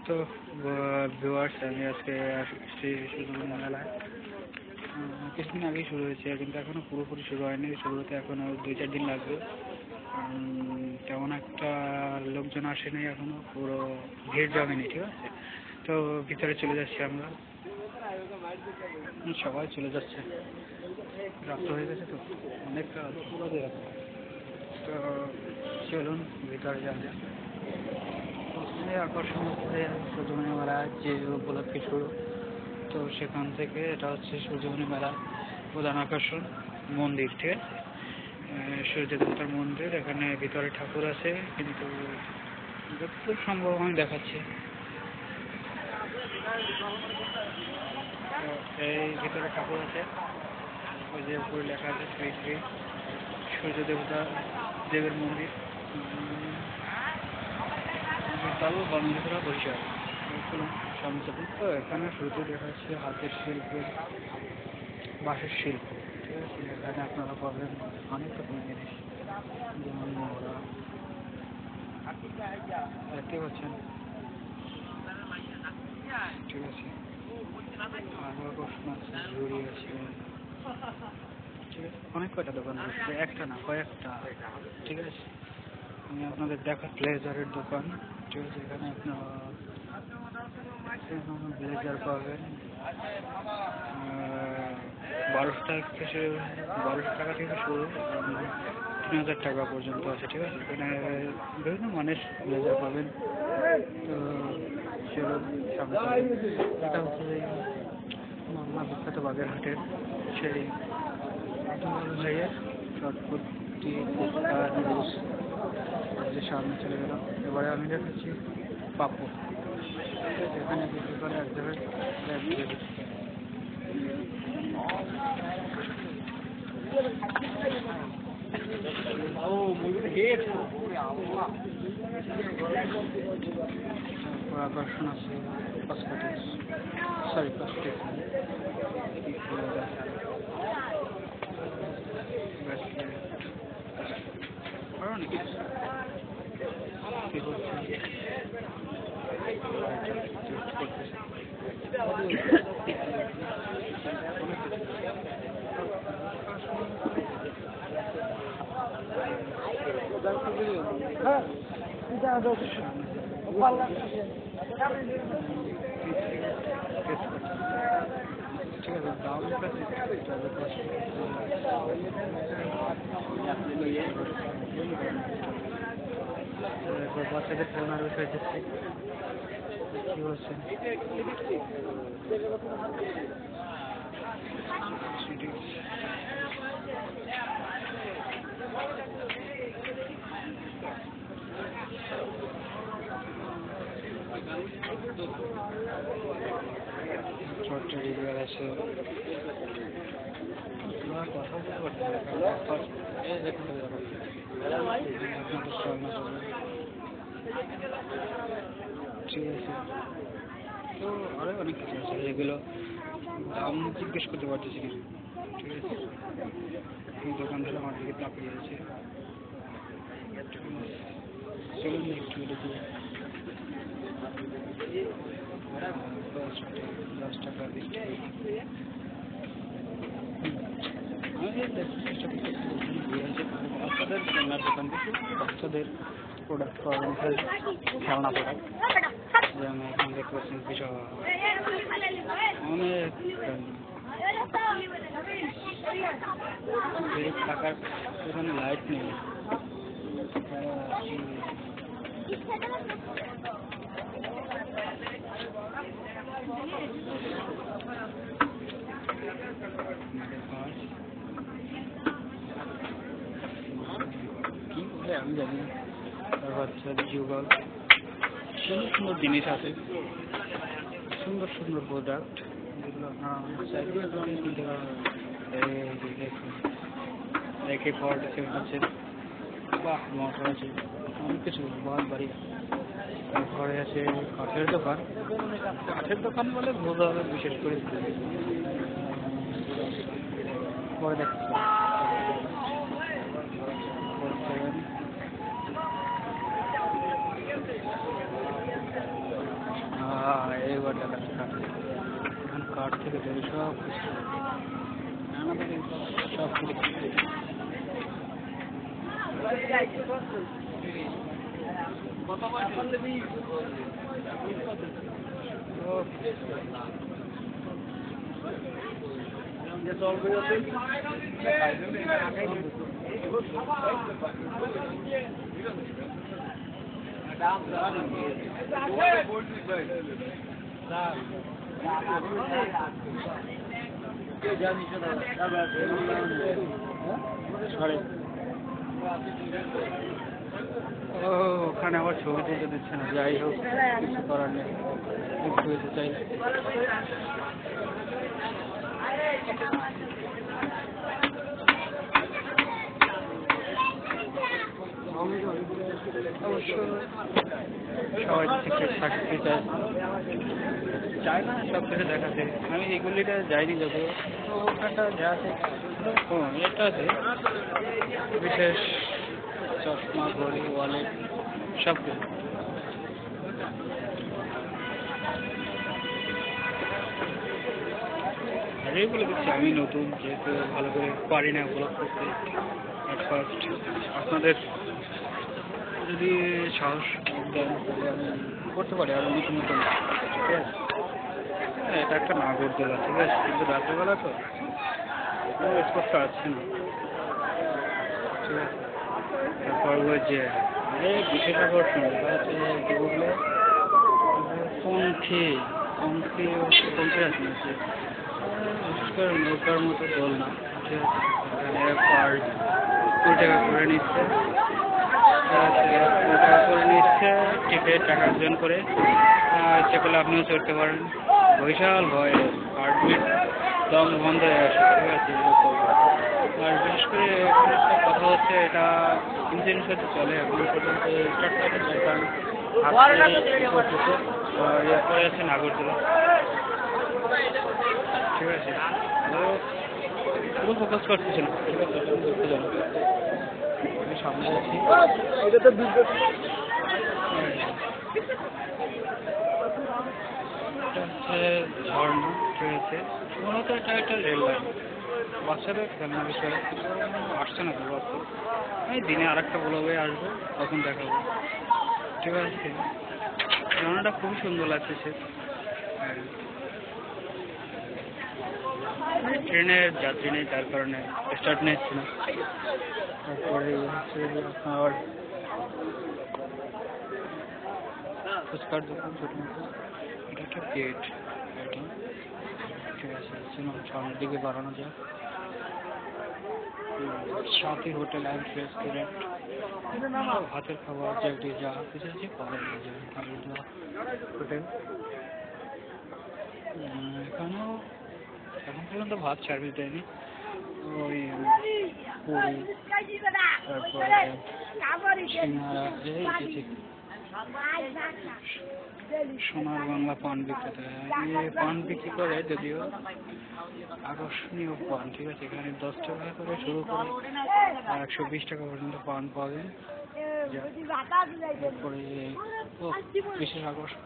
তো ভিউয়ার্স, আমি আজকে আসছি সুযোগবনী মেলায়। কিছুদিন আগেই শুরু হয়েছে, কিন্তু এখনো পুরোপুরি শুরু হয়নি। শুরু হতে এখনো 2-4 দিন লাগবে। তেমন একটা লোকজন আসেনি এখনো, পুরো ভিড় জমেনি, ঠিক আছে। তো ভিতরে চলে যাচ্ছি আমরা, সবাই চলে যাচ্ছে, রাত হয়ে গেছে তো অনেকটা। তো চলুন ভিতরে যাওয়া যাক। প্রথমে আকর্ষণ হচ্ছে সূর্যমণি মেলা, যে উপলক্ষে শুরু। তো সেখান থেকে এটা হচ্ছে সূর্যমণি মেলার প্রধান আকর্ষণ মন্দির, ঠিক আছে। সূর্য দেবতার মন্দির, এখানে ভিতরে ঠাকুর আছে, কিন্তু যতদূর সম্ভব আমি দেখাচ্ছি। এই ভিতরে ঠাকুর আছে, ওই যে উপরে লেখা আছে শ্রী শ্রী সূর্য দেবের মন্দির, বন্ধুরা বসে আছে। সামনে তো এখানে শুরুতে দেখা যাচ্ছে হাতের শিল্পের, বাঁশের শিল্প, ঠিক আছে। এখানে আপনারা পাবেন অনেক রকমের জিনিস, যেমন মোড়া, দেখতে পাচ্ছেন, ঠিক আছে। আরো আকর্ষণ আছে, ঝুড়ি আছে, ঠিক আছে। অনেক কয়টা দোকান আছে, একটা না কয়েকটা, ঠিক আছে। আমি আপনাদের দেখাচ্ছি ব্লেজারের দোকান, ঠিক আছে। এখানে আপনারা ব্লেজার পাবেন 1200 টাকা থেকে শুরু, 3000 টাকা পর্যন্ত আছে, ঠিক আছে। এখানে বিভিন্ন মানের ব্লেজার পাবেন। তো চলুন সামনে। এটা হচ্ছে মামলা বিখ্যাত বাগেরহাটের সেই ভাইয়ের চটপটি নুডলস, যে সামনে চলে গেল। এবারে আমি দেখাচ্ছি পাপড়, এখানে বিক্রি করে এক জায়গায় আকর্ষণ আছে কসমেটিক্স, সরি কসমেটিক্স আরো অনেক কিছু। ঠিক আছে, দাম বাচ্চাদের খেলনার বিষয় দেখছি, কি বলছেন। টেডিবিয়ার আছে, কথা বলতে পারছি, ঠিক আছে। তো আরো অনেক কিছু আছে, যেগুলো দাম জিজ্ঞেস করতে পারতেছি না, ঠিক আছে। দোকানদার আমার দিকে তাকিয়ে আছে। চলুন একটু দেখি। 10 টাকা 20 টাকা বাচ্চাদের খেলনার দোকান থেকে বাচ্চাদের প্রোডাক্ট পাবেন, খেলনা প্রোডাক্ট, যেমন এখানে দেখতে পাচ্ছেন বিশাল অনেক টাকার এখানে লাইট নেই। কি বলে আমি জানি না। বাচ্চাদের যুগল সুন্দর সুন্দর জিনিস আছে, সুন্দর সুন্দর প্রোডাক্ট, যেগুলো আপনারা চাইলে কিনতে পারবেন। দেখুন, দেখে ফল্ট আছে, বাহ মোটর আছে, অনেক কিছু, বহুত বাড়িয়া। ঘরে আছে কাঠের দোকান, কাঠের দোকান বলে ভুল হবে, বিশেষ করে পরে দেখতে শার্ট থেকে ধরে সব কিছু সব কিছু ওখানে আবার ছবি তুলতে দিচ্ছে না, যাই হোক কিছু করার নেই, বুঝতে চাই। অবশ্য সবাই সিক্রেট থাকতে চায় না সব কিছু দেখাতে। আমি এগুলিটা যাইনি যদিও, তো ওখানটা যা আছে এটা আছে বিশেষ চশমা, ঘড়ি, ওয়ালেট সব কিছু। আগেই বলে দিচ্ছি আমি নতুন, যেহেতু ভালো করে পারি না ব্লগ করতে অ্যাট ফার্স্ট। আপনাদের যদি সাহস দেন আমি করতে পারি আরো নতুন নতুন, ঠিক আছে? এটা একটা নাগরদোলা, ঠিক আছে, কিন্তু রাত্রেবেলা তো স্পষ্ট আসছে না, ঠিক আছে? তারপর ওই যে বিশেষ আকর্ষণ কি বললে পঙ্খী পঙ্খী পঙ্খী আছে নাকি, বিশেষ করে নৌকার মতো দোল না, ঠিক আছে? এখানে পার 2 টাকা করে নিচ্ছে, 2 টাকা করে নিচ্ছে, টিকিট টাকা অর্জন করে ইচ্ছে করলে আপনিও চড়তে পারেন। বিশাল ভয়, হার্টবিট দম বন্ধ হয়ে আসে, ঠিক আছে? আর বিশেষ করে এখানে একটা কথা হচ্ছে, এটা ইঞ্জিনের সাথে চলে, এখন পর্যন্ত স্টার্ট করা যায়, কারণ এরপরে আছে নাগরদোলা, ঠিক আছে? তো পুরো ফোকাস করতেছে না, ঠিক আছে? দেখতে যাবো আমি সামনে আছি, এটা হচ্ছে ঝর্ণা, ঠিক আছে? মূলত এটা একটা রেল লাইন, বাচ্চাদের খেলনা বিষয়ে আসছে না তো বাচ্চা। আমি দিনে আর একটা ব্লগে আসবো, তখন দেখাবো, ঠিক আছে? ঝর্ণাটা খুবই সুন্দর লাগতেছে। ট্রেনের যাত্রী নেই, তার কারণে স্টার্ট নিচ্ছে না। তারপরে হচ্ছে আপনার ফুচকার দোকান ছোট মতো, এটা একটা গেট, এটা ঠিক আছে? চলুন সামনের দিকে বাড়ানো যায়। সাথী হোটেল অ্যান্ড রেস্টুরেন্ট, ভাতের খাবার যেটি যা কিছু আছে পাওয়া যায় নাগরদোলা হোটেল। এখানেও এখন পর্যন্ত ভাত সার্ভিস দেয়নি, ওই পুরি, তারপরে সিঙ্গারা, এই সোনার বাংলা পান বিক্রেতা, পান বিক্রি করে, যদিও আকর্ষণীয় পান, ঠিক আছে? এখানে 10 টাকা করে শুরু করে 120 টাকা পর্যন্ত পান পাবেন। তারপরে বিশেষ আকর্ষণ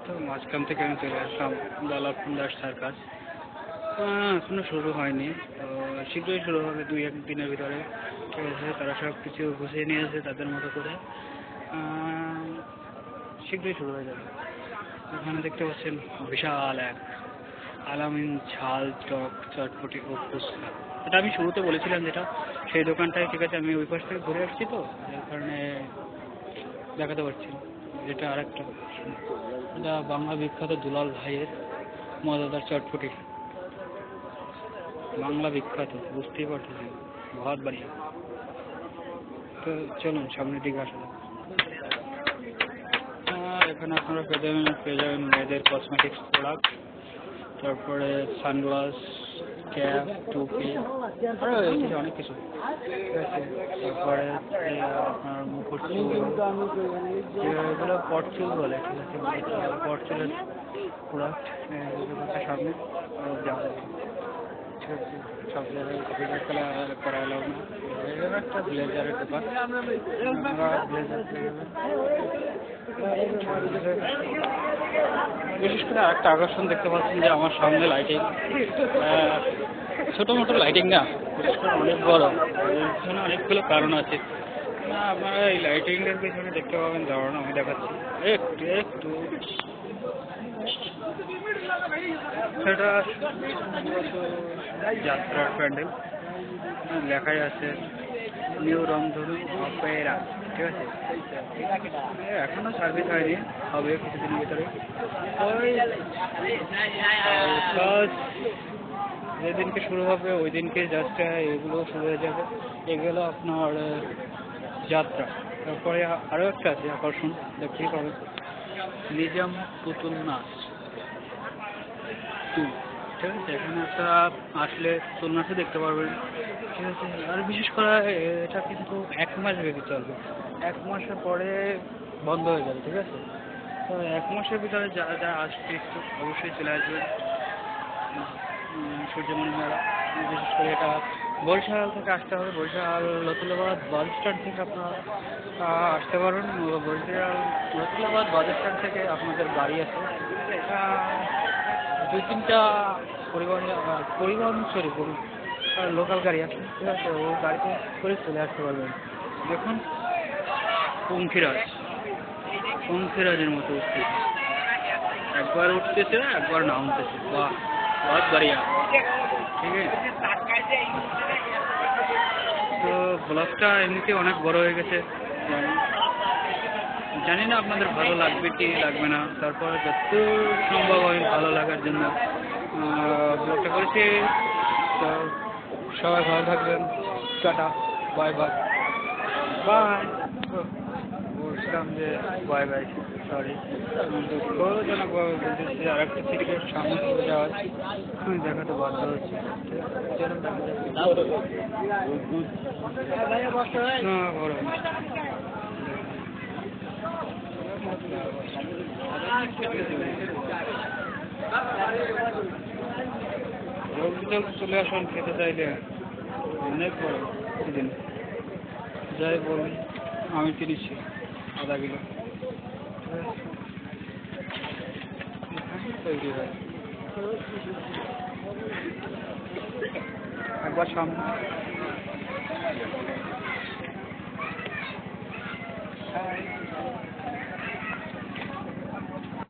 তো মাঝখান থেকে আমি চলে আসলাম লালাপুর দাস সার্কাস। এখনো শুরু হয়নি, তো শীঘ্রই শুরু হবে, 2-1 দিনের ভিতরে, ঠিক আছে? তারা সব কিছু গুছিয়ে নিয়েছে তাদের মতো করে, শীঘ্রই শুরু হয়ে যাবে। এখানে দেখতে পাচ্ছেন বিশাল এক আলামিন ঝাল টক চটপটি ও ফুচকা, এটা আমি শুরুতে বলেছিলাম যেটা, সেই দোকানটায়, ঠিক আছে? আমি ওই পাশ থেকে ঘুরে আসছি তো, যার কারণে দেখাতে পারছি না। যেটা আর একটা, এটা বাংলা বিখ্যাত দুলাল ভাইয়ের মজাদার চটপটি, বাংলা বিখ্যাত, বুঝতেই পারতেছি, বহুত বাড়িয়া। তো চলুন সামনের দিকে আসা যাক। এখানে আপনারা পেয়ে যাবেন মেয়েদের কসমেটিক্স প্রোডাক্ট, তারপরে সানগ্লাস, ক্যাপ, টুপি, আরও অনেক কিছু, ঠিক আছে? তারপরে আপনার মুকুট চুল, যেগুলো পটচুল বলে, ঠিক আছে? পটচুলের প্রোডাক্ট সামনে যাবো, ঠিক আছে? সব জায়গায় ভিডিও করা এলাও না। একটা ব্লেজারের দোকান, আপনারা ব্লেজার পেয়ে যাবেন। বিশেষ করে আরেকটা আকর্ষণ দেখতে পাচ্ছেন যে আমার সামনে লাইটিং, ছোটো মোটো লাইটিং না, বিশেষ করে অনেক বড়। এর পিছনে অনেকগুলো কারণ আছে। আপনারা এই লাইটিংয়ের পিছনে দেখতে পাবেন, দাঁড়ানো আমি দেখাচ্ছি একটু একটু। সেটা যাত্রার প্যান্ডেল, লেখাই আছে নিউ রংধনু অপেরা, ঠিক আছে। এখনো সার্ভিস হয়নি, হবে কিছুদিনের ভিতরে। ওই কাজ যেদিনকে শুরু হবে ওই দিনকে জাস্ট এগুলো শুরু হয়ে যাবে। এগুলো আপনার যাত্রা। তারপরে আরও একটা আছে আকর্ষণ, দেখতেই পাবেন, নিজাম পুতুল নাচ 2, ঠিক আছে। এখানে একটা আসলে পুতুল নাচও দেখতে পারবেন, ঠিক আছে। আর বিশেষ করে এটা কিন্তু 1 মাস ব্যাপী চলবে, 1 মাসের পরে বন্ধ হয়ে যাবে, ঠিক আছে। তো 1 মাসের ভিতরে যারা যারা আসবে একটু অবশ্যই চলে আসবেন সূর্যমণি মেলা। বিশেষ করে এটা বরিশাল থেকে আসতে হবে, বরিশাল লতুলাবাদ বাস স্ট্যান্ড থেকে আপনারা আসতে পারেন। বরিশাল লতুলাবাদ বাস স্ট্যান্ড থেকে আপনাদের গাড়ি আছে 2-3টা পরিবহন লোকাল গাড়ি আছে, ঠিক আছে। ওই গাড়িতে করে চলে আসতে পারবেন। দেখুন পঙ্খিরাজের মতো উঠতেছে, একবার উঠতেছে একবার নামতেছে, বাহ बहुत बढ़िया, ঠিক আছে। তো ব্লগটা এমনিতে অনেক বড় হয়ে গেছে, জানি না আপনাদের ভালো লাগবে কি লাগবে না। তারপর যত সম্ভব আমি ভালো লাগার জন্য ব্লগটা করেছি। তো সবাই ভালো থাকবেন, টাটা, বাই বাই বাই। বলছিলাম যে বাই বাই, সরি, দুঃখজনকভাবে বলতেছি আর একটা সিটিকে সামনে চলে যাওয়ার আমি দেখাতে বাধ্য হচ্ছি। চলে আসুন খেতে চাইলে, অনেক বড় দিন যাই বলুন, আমি কিনেছি আধা কিলো তৈরি হয়। একবার সামনে